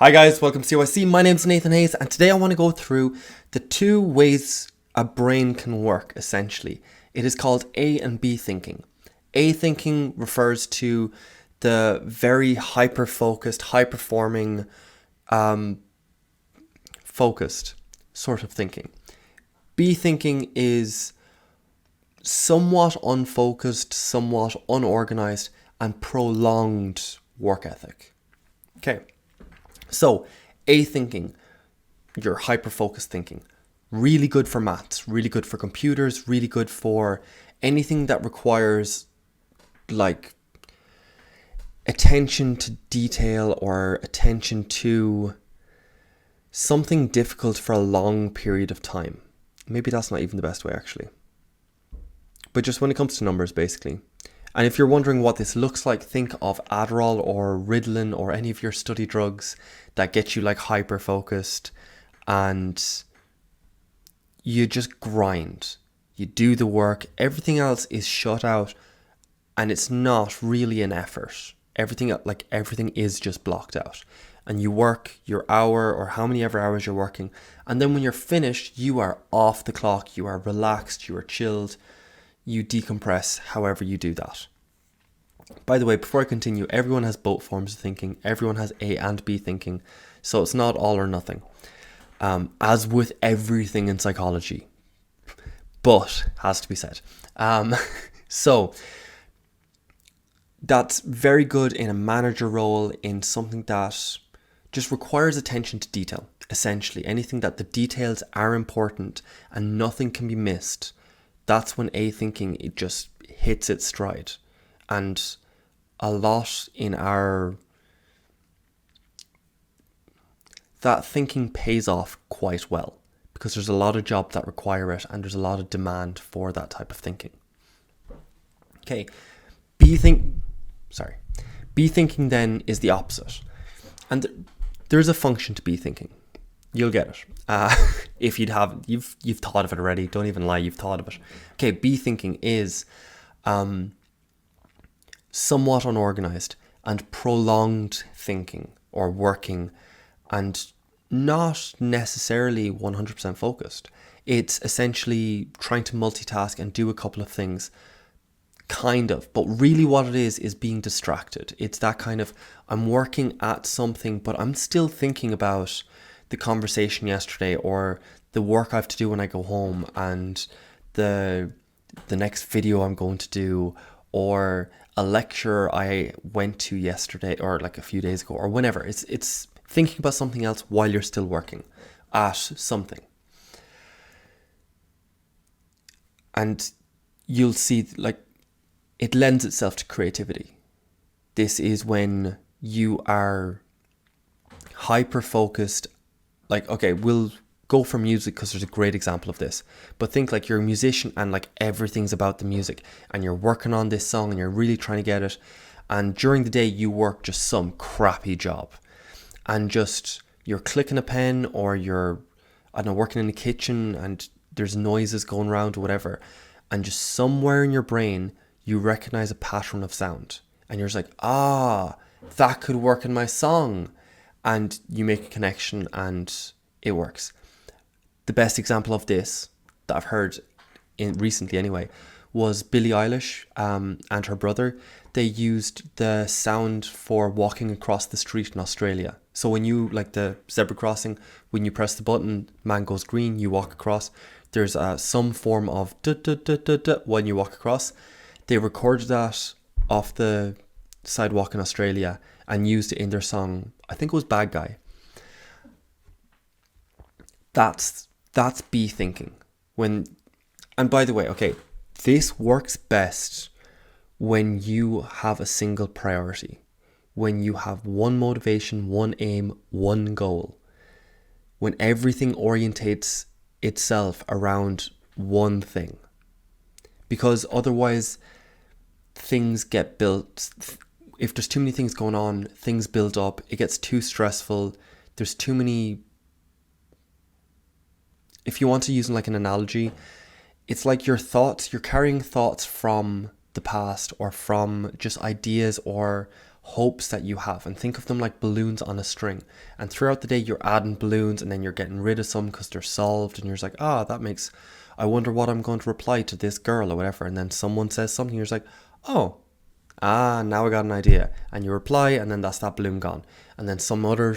Hi guys, welcome to CYC. My name's Nathan Hayes, and today I want to go through the two ways a brain can work, essentially. It is called A and B thinking. A thinking refers to the very hyper-focused, high-performing, focused sort of thinking. B thinking is somewhat unfocused, somewhat unorganized, and prolonged work ethic. Okay. So, A thinking, your hyper-focused thinking, really good for maths, really good for computers, really good for anything that requires like attention to detail or attention to something difficult for a long period of time. Maybe that's not even the best way actually. But just when it comes to numbers basically. And if you're wondering what this looks like, think of Adderall or Ritalin or any of your study drugs that get you like hyper focused and you just grind. You do the work, everything else is shut out and it's not really an effort. Everything is just blocked out. And you work your hour or how many ever hours you're working. And then when you're finished, you are off the clock, you are relaxed, you are chilled. You decompress however you do that. By the way, before I continue, everyone has both forms of thinking. Everyone has A and B thinking. So it's not all or nothing. As with everything in psychology. But, has to be said. So, that's very good in a manager role, in something that just requires attention to detail. Essentially, anything that the details are important and nothing can be missed. That's when A thinking, it just hits its stride. And a lot in that thinking pays off quite well because there's a lot of jobs that require it and there's a lot of demand for that type of thinking. Okay, B thinking then is the opposite. And there's a function to B thinking. You'll get it. If you've thought of it already. Don't even lie, you've thought of it. Okay, B thinking is somewhat unorganized and prolonged thinking or working and not necessarily 100% focused. It's essentially trying to multitask and do a couple of things, kind of. But really what it is being distracted. It's that kind of, I'm working at something, but I'm still thinking about the conversation yesterday or the work I have to do when I go home and the next video I'm going to do or a lecture I went to yesterday or like a few days ago or whenever. It's thinking about something else while you're still working at something. And you'll see like it lends itself to creativity. This is when you are hyper focused. Like, okay, we'll go for music because there's a great example of this. But think like you're a musician and like everything's about the music and you're working on this song and you're really trying to get it. And during the day you work just some crappy job and just you're clicking a pen or you're, I don't know, working in the kitchen and there's noises going around or whatever. And just somewhere in your brain, you recognize a pattern of sound and you're just like, that could work in my song. And you make a connection and it works. The best example of this that I've heard recently anyway was Billie Eilish and her brother. They used the sound for walking across the street in Australia. So when you, like the zebra crossing, when you press the button, man goes green, you walk across. There's some form of da-da-da-da-da when you walk across. They recorded that off the sidewalk in Australia and used it in their song. I think it was Bad Guy. That's B thinking. And by the way, okay, this works best when you have a single priority, when you have one motivation, one aim, one goal, when everything orientates itself around one thing. Because otherwise things get built. If there's too many things going on, things build up, it gets too stressful. There's too many. If you want to use like an analogy, it's like your thoughts, you're carrying thoughts from the past or from just ideas or hopes that you have, and think of them like balloons on a string. And throughout the day, you're adding balloons, and then you're getting rid of some because they're solved, and you're just like, I wonder what I'm going to reply to this girl or whatever. And then someone says something, you're just like, now I got an idea. And you reply, and then that's that balloon gone. And then some other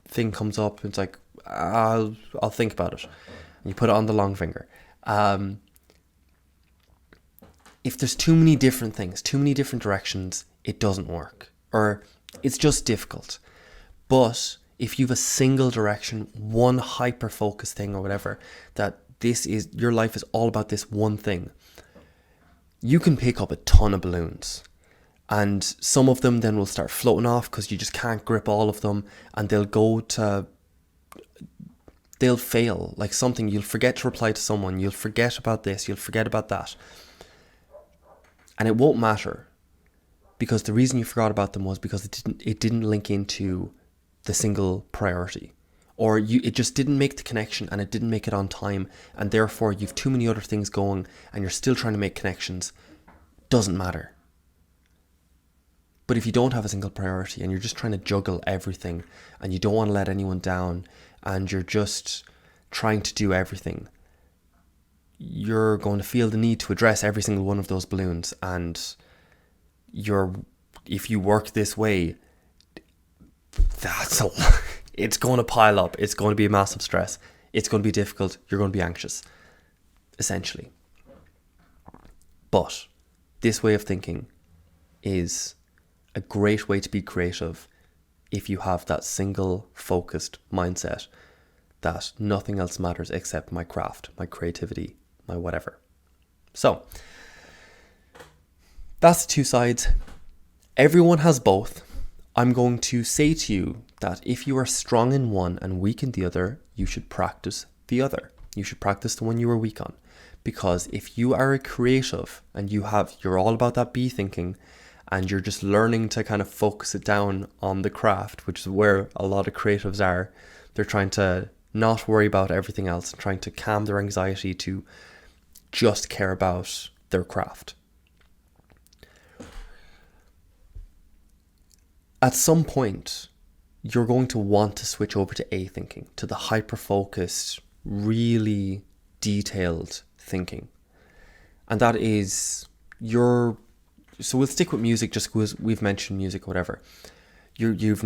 thing comes up, and it's like, I'll think about it. And you put it on the long finger. If there's too many different things, too many different directions, it doesn't work. Or it's just difficult. But if you have a single direction, one hyper-focused thing or whatever, that your life is all about this one thing, you can pick up a ton of balloons. And some of them then will start floating off because you just can't grip all of them, and they'll fail. Like something, you'll forget to reply to someone, you'll forget about this, you'll forget about that. And it won't matter, because the reason you forgot about them was because it didn't link into the single priority, or it just didn't make the connection, and it didn't make it on time, and therefore you've too many other things going and you're still trying to make connections. Doesn't matter. But if you don't have a single priority and you're just trying to juggle everything, and you don't want to let anyone down, and you're just trying to do everything, you're going to feel the need to address every single one of those balloons. And if you work this way, it's going to pile up. It's going to be a massive stress. It's going to be difficult. You're going to be anxious, essentially. But this way of thinking is a great way to be creative if you have that single focused mindset that nothing else matters except my craft, my creativity, my whatever. So that's the two sides. Everyone has both. I'm going to say to you that if you are strong in one and weak in the other, you should practice the other. You should practice the one you are weak on. Because if you are a creative and you're all about that bee thinking, and you're just learning to kind of focus it down on the craft, which is where a lot of creatives are. They're trying to not worry about everything else, trying to calm their anxiety to just care about their craft. At some point, you're going to want to switch over to A thinking, to the hyper-focused, really detailed thinking. And that is so we'll stick with music just because we've mentioned music or whatever. You've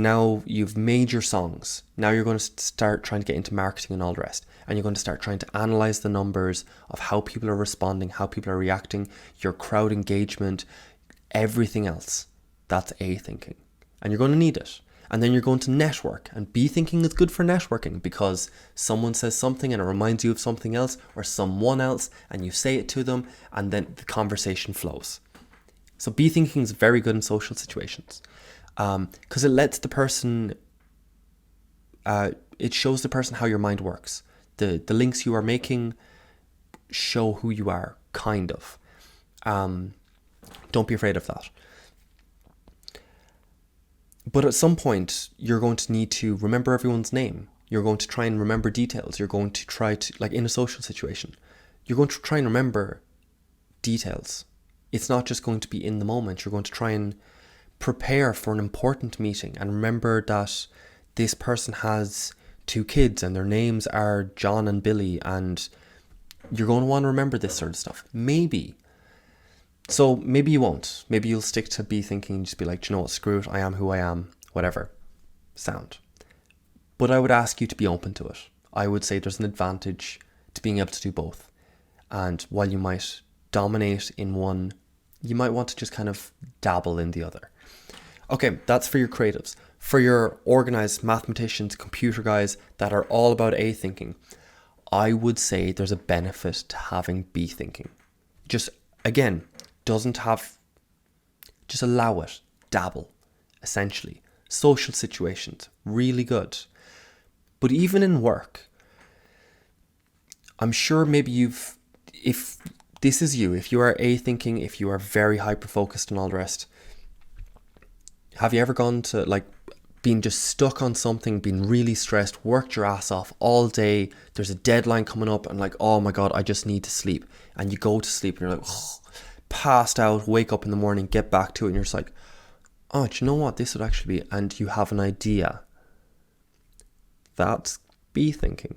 made your songs. Now you're going to start trying to get into marketing and all the rest. And you're going to start trying to analyze the numbers of how people are responding, how people are reacting, your crowd engagement, everything else. That's A thinking. And you're going to need it. And then you're going to network. And B thinking is good for networking because someone says something and it reminds you of something else or someone else, and you say it to them, and then the conversation flows. So B thinking is very good in social situations because it lets the person, it shows the person how your mind works. The links you are making show who you are, kind of. Don't be afraid of that. But at some point, you're going to need to remember everyone's name. You're going to try and remember details. You're going to try to, like in a social situation, you're going to try and remember details. It's not just going to be in the moment. You're going to try and prepare for an important meeting and remember that this person has 2 kids and their names are John and Billy, and you're going to want to remember this sort of stuff. Maybe. So maybe you won't. Maybe you'll stick to B thinking and just be like, do you know what, screw it, I am who I am, whatever. Sound. But I would ask you to be open to it. I would say there's an advantage to being able to do both. And while you might dominate in one, you might want to just kind of dabble in the other. Okay, that's for your creatives. For your organized mathematicians, computer guys that are all about A thinking, I would say there's a benefit to having B thinking. Just, again, just allow it, dabble, essentially. Social situations, really good. But even in work, I'm sure maybe if this is you, if you are A thinking, if you are very hyper-focused and all the rest, have you ever gone to, like, been just stuck on something, been really stressed, worked your ass off all day, there's a deadline coming up, and like, oh my God, I just need to sleep. And you go to sleep and you're like, passed out, wake up in the morning, get back to it, and you're just like, oh, do you know what this would actually be? And you have an idea. That's B thinking.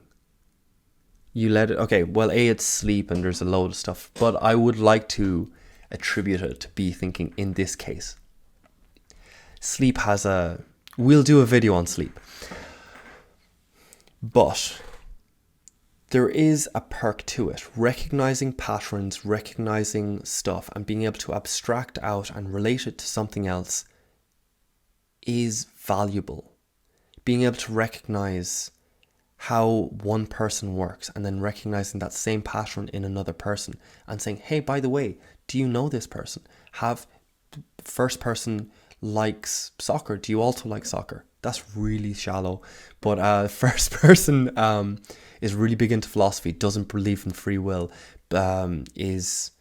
You let it, okay, well, A, it's sleep and there's a load of stuff, but I would like to attribute it to B thinking in this case. Sleep has we'll do a video on sleep. But there is a perk to it. Recognizing patterns, recognizing stuff, and being able to abstract out and relate it to something else is valuable. Being able to recognize how one person works and then recognizing that same pattern in another person and saying, hey, by the way, do you know this person? First person likes soccer. Do you also like soccer? That's really shallow. But first person is really big into philosophy, doesn't believe in free will, believes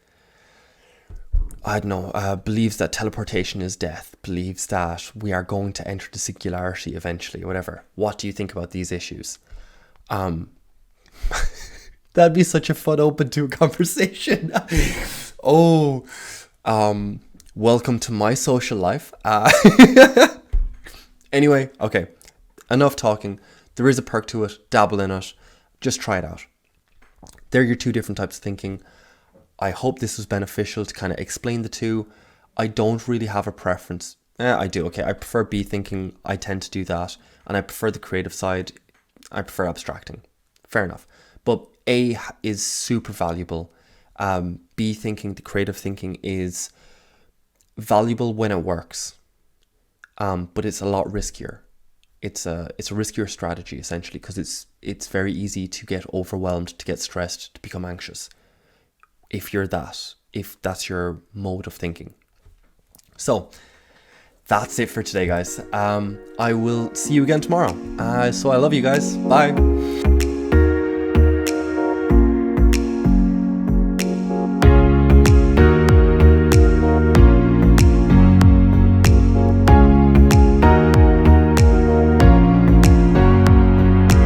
that teleportation is death, believes that we are going to enter the singularity eventually, whatever. What do you think about these issues? That'd be such a fun open to a conversation. Welcome to my social life. Anyway, okay, enough talking. There is a perk to it. Dabble in it. Just try it out. They're your two different types of thinking. I hope this was beneficial to kind of explain the two. I don't really have a preference. I do. Okay, I prefer B thinking. I tend to do that. And I prefer the creative side. I prefer abstracting. Fair enough. But A is super valuable. B thinking, the creative thinking, is valuable when it works. But it's a lot riskier. It's a riskier strategy, essentially, because it's very easy to get overwhelmed, to get stressed, to become anxious. If that's your mode of thinking. So that's it for today, guys. I will see you again tomorrow. So I love you guys. Bye.